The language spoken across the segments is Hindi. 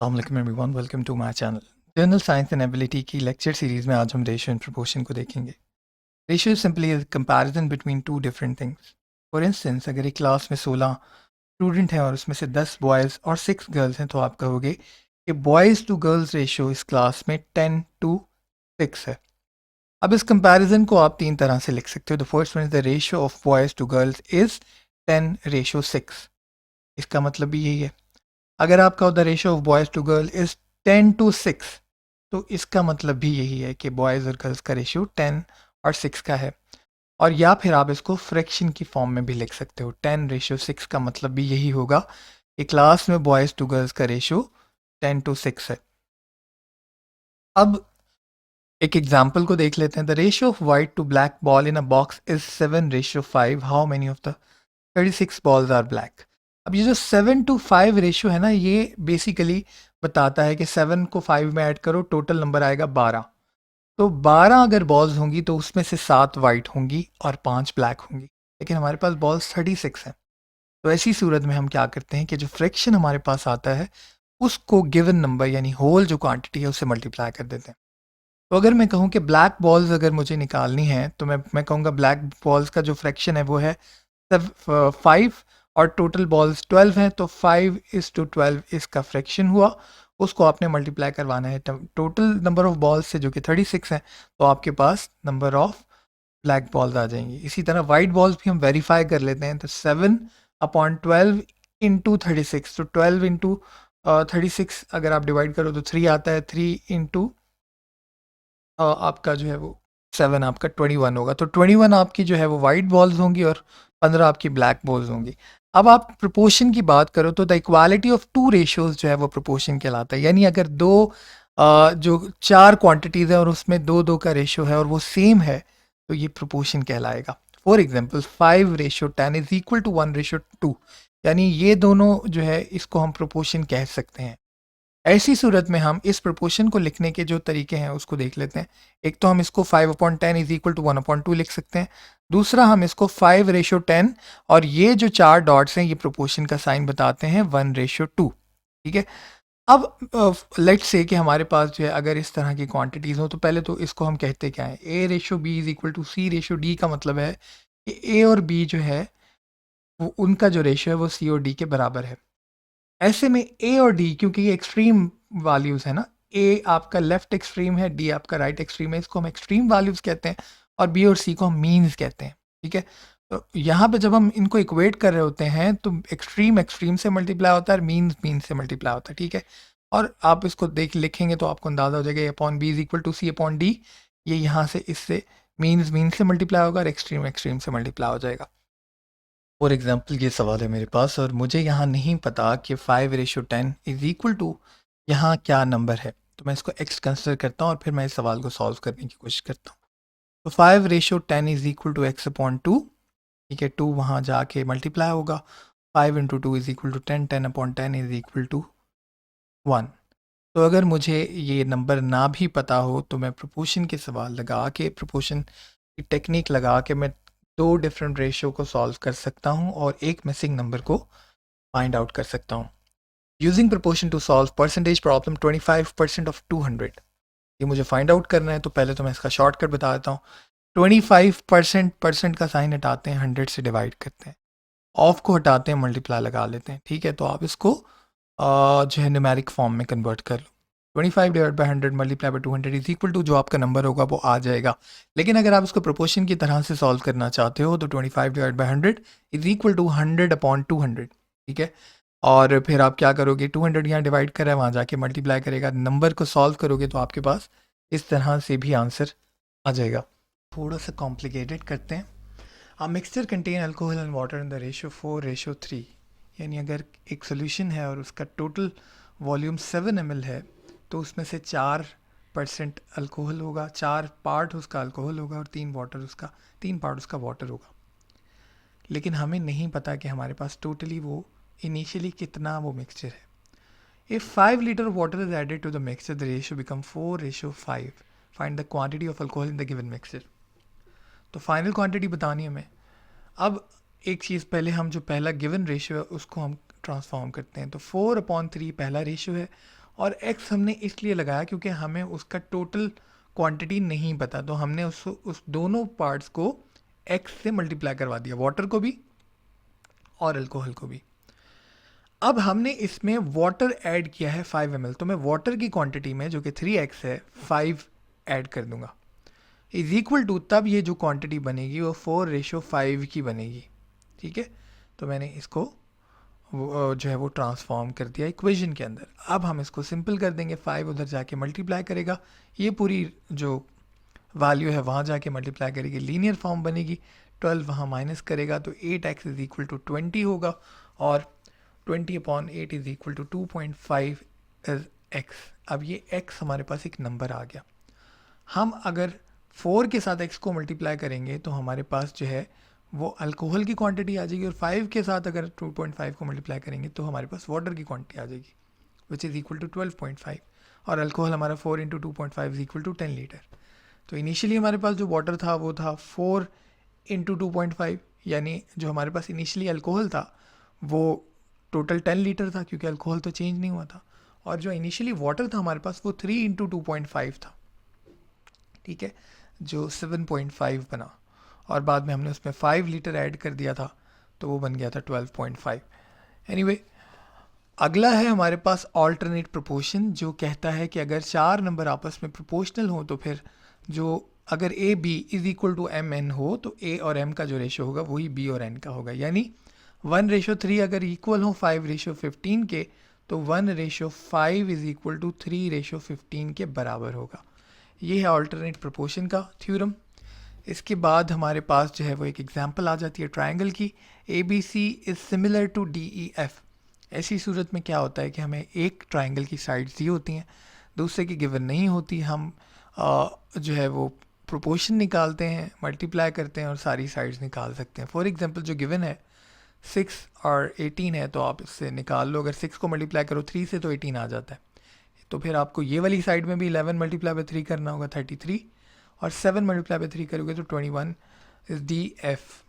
अस्सलाम everyone, welcome to my channel. General science and ability की लेक्चर सीरीज में आज हम रेशियो एंड प्रोपोर्शन को देखेंगे। Ratio simply is comparison between two different things. For instance, अगर एक क्लास में 16 स्टूडेंट हैं और उसमें से 10 बॉयज़ और 6 गर्ल्स हैं, तो आप कहोगे कि बॉयज़ टू गर्ल्स रेशियो इस क्लास में 10:6 है। अब इस कंपैरिजन को आप तीन तरह से लिख सकते हो। The first one is the ratio of boys to girls is 10:6। इसका मतलब भी यही है। अगर आपका the ratio of boys to girl is 10:6, तो इसका मतलब भी यही है कि बॉयज़ और गर्ल्स का रेशियो 10 और 6 का है। और या फिर आप इसको फ्रैक्शन की फॉर्म में भी लिख सकते हो। 10:6 का मतलब भी यही होगा कि क्लास में बॉयज़ टू गर्ल्स का रेशियो 10:6 है। अब एक एग्जाम्पल को देख लेते हैं। The ratio of white to black ball in a box is 7:5। How many of the 36 balls are black. अब ये जो 7:5 रेशियो है ना, ये बेसिकली बताता है कि 7 को 5 में ऐड करो, टोटल नंबर आएगा 12। तो 12 अगर बॉल्स होंगी तो उसमें से 7 वाइट होंगी और 5 ब्लैक होंगी। लेकिन हमारे पास बॉल्स 36 हैं। तो ऐसी सूरत में हम क्या करते हैं कि जो फ्रैक्शन हमारे पास आता है उसको गिवन नंबर यानी होल जो क्वांटिटी है उससे मल्टीप्लाई कर देते हैं। तो अगर मैं कहूँ कि ब्लैक बॉल्स अगर मुझे निकालनी है, तो मैं कहूँगा ब्लैक बॉल्स का जो फ्रैक्शन है वो है 5 और टोटल बॉल्स 12 हैं, तो 5:12 इसका फ्रैक्शन हुआ। उसको आपने मल्टीप्लाई करवाना है टोटल नंबर ऑफ बॉल्स से, जो कि 36 हैं। तो आपके पास नंबर ऑफ ब्लैक बॉल्स आ जाएंगी। इसी तरह वाइट बॉल्स भी हम वेरीफाई कर लेते हैं। तो 7/12 इंटू 36, तो 12 इंटू 36 अगर आप डिवाइड करो तो 3 आता है। 3 इंटू आपका जो है वो 7 आपका 21 होगा। तो 21 आपकी जो है वो वाइट बॉल्स होंगी और 15 आपकी ब्लैक बॉल्स होंगी। अब आप प्रोपोर्शन की बात करो तो the equality of two ratios जो है वो प्रोपोर्शन कहलाता है। यानी अगर दो जो चार क्वांटिटीज़ हैं और उसमें दो दो का रेशियो है और वो सेम है, तो ये प्रोपोर्शन कहलाएगा। For example 5:10 is equal to 1:2। यानी ये दोनों जो है इसको हम प्रोपोर्शन कह सकते हैं। ऐसी सूरत में हम इस प्रोपोर्शन को लिखने के जो तरीके हैं उसको देख लेते हैं। एक तो हम इसको 5/10 इज इक्वल टू 1/2 लिख सकते हैं। दूसरा हम इसको 5:10 और ये जो चार डॉट्स हैं ये प्रोपोर्शन का साइन बताते हैं 1:2। ठीक है। अब लेट्स से कि हमारे पास जो है अगर इस तरह की क्वांटिटीज़ हो, तो पहले तो इसको हम कहते क्या है, A/B is equal to C/D का मतलब है कि ए और बी जो है वो उनका जो रेशियो है वो सी और डी के बराबर है। ऐसे में ए और डी, क्योंकि ये एक्सट्रीम वैल्यूज़ है ना, ए आपका लेफ्ट एक्सट्रीम है, डी आपका राइट एक्सट्रीम है, इसको हम एक्सट्रीम वैल्यूज़ कहते हैं। और बी और सी को हम मीन्स कहते हैं। ठीक है। तो यहाँ पे जब हम इनको इक्वेट कर रहे होते हैं तो एक्सट्रीम एक्सट्रीम से मल्टीप्लाई होता है और मीन्स मीन्स से मल्टीप्लाई होता है। ठीक है। और आप इसको देख लिखेंगे तो आपको अंदाज़ा हो जाएगा upon B is equal to C upon D. ये यहाँ से इससे मीन्स मीन्स से मल्टीप्लाई होगा और एक्सट्रीम एक्सट्रीम से मल्टीप्लाई हो जाएगा। फॉर एग्जाम्पल ये सवाल है मेरे पास और मुझे यहाँ नहीं पता कि 5:10 इज इक्वल टू यहाँ क्या नंबर है। तो मैं इसको एक्स कंसिडर करता हूँ और फिर मैं इस सवाल को सॉल्व करने की कोशिश करता हूँ। तो 5:10 इज इक्वल टू x/2। ठीक है। 2 वहाँ जाके मल्टीप्लाई होगा। 5 × 2 is equal to 10। 10/10 is equal to 1। तो अगर मुझे ये नंबर ना भी पता हो तो मैं प्रोपोर्शन के सवाल लगा के, प्रोपोर्शन की टेक्निक लगा के मैं दो डिफरेंट रेशियो को सॉल्व कर सकता हूँ और एक मिसिंग नंबर को फाइंड आउट कर सकता हूँ। Using proportion to solve percentage problem 25% of 200। ये मुझे फाइंड आउट करना है, तो पहले तो मैं इसका शॉर्टकट बता देता हूँ। 25% परसेंट का साइन हटाते हैं, 100 से डिवाइड करते हैं, ऑफ को हटाते हैं, मल्टीप्लाई लगा लेते हैं। ठीक है। तो आप इसको जो है न्यूमेरिक फॉर्म में कन्वर्ट कर लो। 25/100 multiply by 200 is equal to जो आपका नंबर होगा वो आ जाएगा। लेकिन अगर आप इसको प्रोपोर्शन की तरह से सॉल्व करना चाहते हो तो 25/100 इज इक्वल टू 100/200। ठीक है। और फिर आप क्या करोगे, 200 यहाँ डिवाइड कर रहा है, वहाँ जाके मल्टीप्लाई करेगा, नंबर को सॉल्व करोगे तो आपके पास इस तरह से भी आंसर आ जाएगा। थोड़ा सा कॉम्प्लिकेटेड करते हैं। A mixture contain alcohol and water in the ratio 4:3। यानी अगर एक सोल्यूशन है और उसका टोटल वॉल्यूम 7 ml है, तो उसमें से 4% अल्कोहल होगा, 4 पार्ट उसका अल्कोहल होगा और 3 पार्ट उसका वाटर होगा। लेकिन हमें नहीं पता कि हमारे पास टोटली वो इनिशियली कितना वो मिक्सचर है। If 5 liter of water is added to the mixture, the ratio become 4:5। Find the quantity of alcohol in the given mixture। तो फाइनल क्वांटिटी बतानी है हमें। अब एक चीज़ पहले, हम जो पहला गिवन रेशियो है उसको हम ट्रांसफॉर्म करते हैं। तो 4/3 पहला रेशियो है और x हमने इसलिए लगाया क्योंकि हमें उसका टोटल क्वांटिटी नहीं पता, तो हमने उस दोनों पार्ट्स को x से मल्टीप्लाई करवा दिया, वाटर को भी और अल्कोहल को भी। अब हमने इसमें वाटर ऐड किया है 5 ml, तो मैं वाटर की क्वांटिटी में जो कि 3x है 5 ऐड कर दूंगा, इज इक्वल टू, तब ये जो क्वांटिटी बनेगी वो 4:5 की बनेगी। ठीक है, तो मैंने इसको जो है वो ट्रांसफॉर्म कर दिया इक्वेशन के अंदर। अब हम इसको सिंपल कर देंगे, 5 उधर जाके मल्टीप्लाई करेगा, ये पूरी जो वैल्यू है वहाँ जाके मल्टीप्लाई करेगी, लीनियर फॉर्म बनेगी, 12 वहाँ माइनस करेगा तो 8x इज इक्वल टू 20 होगा, और 20/8 is equal to 2.5 is x। अब ये x हमारे पास एक नंबर आ गया। हम अगर 4 के साथ x को मल्टीप्लाई करेंगे तो हमारे पास जो है वो अल्कोहल की क्वांटिटी आ जाएगी, और 5 के साथ अगर 2.5 को मल्टीप्लाई करेंगे तो हमारे पास वाटर की क्वांटिटी आ जाएगी विच इज़ इक्वल टू 12.5, और अल्कोहल हमारा 4 into 2.5 is equal to 10 litre. तो इनिशियली हमारे पास जो वाटर था वो था 4 इंटू 2.5, यानी जो हमारे पास इनिशियली अल्कोहल था वो टोटल 10 लीटर था क्योंकि अल्कोहल तो चेंज नहीं हुआ था, और जो इनिशियली वाटर था हमारे पास वो 3 इंटू 2.5 था। ठीक है, जो 7.5 बना, और बाद में हमने उसमें 5 लीटर ऐड कर दिया था तो वो बन गया था 12.5। एनीवे, अगला है हमारे पास ऑल्टरनेट प्रोपोर्शन, जो कहता है कि अगर 4 नंबर आपस में प्रोपोर्शनल हो तो फिर जो अगर A B is equal to M N हो तो ए और एम का जो रेशो होगा वही बी और एन का होगा, यानी 1:3 अगर इक्वल हो 5:15 के तो 1:5 इज इक्वल टू 3:15 के बराबर होगा। ये है ऑल्टरनेट प्रोपोर्शन का थ्योरम। इसके बाद हमारे पास जो है वो एक एग्जांपल आ जाती है ट्रायंगल की, A B C is similar to D E F. ऐसी सूरत में क्या होता है कि हमें एक ट्रायंगल की साइड्स दी होती हैं, दूसरे की गिवन नहीं होती, हम जो है वो प्रोपोर्शन निकालते हैं, मल्टीप्लाई करते हैं और सारी साइड्स निकाल सकते हैं। फॉर एग्जांपल जो गिवन है 6 और 18 है, तो आप इससे निकाल लो, अगर 6 को मल्टीप्लाई करो 3 से तो 18 आ जाता है, तो फिर आपको ये वाली साइड में भी 11 मल्टीप्लाई बाई 3 करना होगा 33, और 7 मल्टीप्लाई बाई 3 करोगे तो 21 इज डी एफ।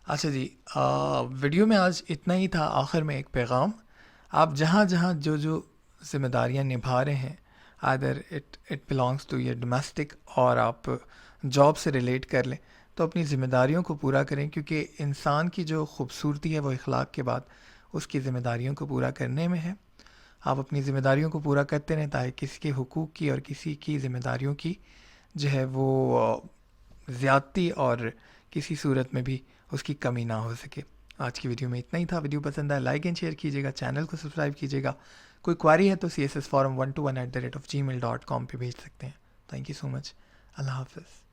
अच्छा जी, वीडियो में आज इतना ही था। आखिर में एक पैगाम, आप जहाँ जहाँ जो जो जिम्मेदारियाँ निभा रहे हैं, other it belongs to your domestic और आप जॉब से रिलेट कर लें, तो अपनी ज़िम्मेदारियों को पूरा करें, क्योंकि इंसान की जो खूबसूरती है वो इखलाक के बाद उसकी ज़िम्मेदारियों को पूरा करने में है। आप अपनी ज़िम्मेदारियों को पूरा करते रहें ताकि किसी के हुकूक की और किसी की ज़िम्मेदारियों की जो है वो ज़्यादती और किसी सूरत में भी उसकी कमी ना हो सके। आज की वीडियो में इतना ही था। वीडियो पसंद आए लाइक एंड शेयर कीजिएगा, चैनल को सब्सक्राइब कीजिएगा। कोई क्वारी है तो CSS forum121@gmail.com पे भेज सकते हैं। Thank you so much. अल्लाह हाफ़िज़।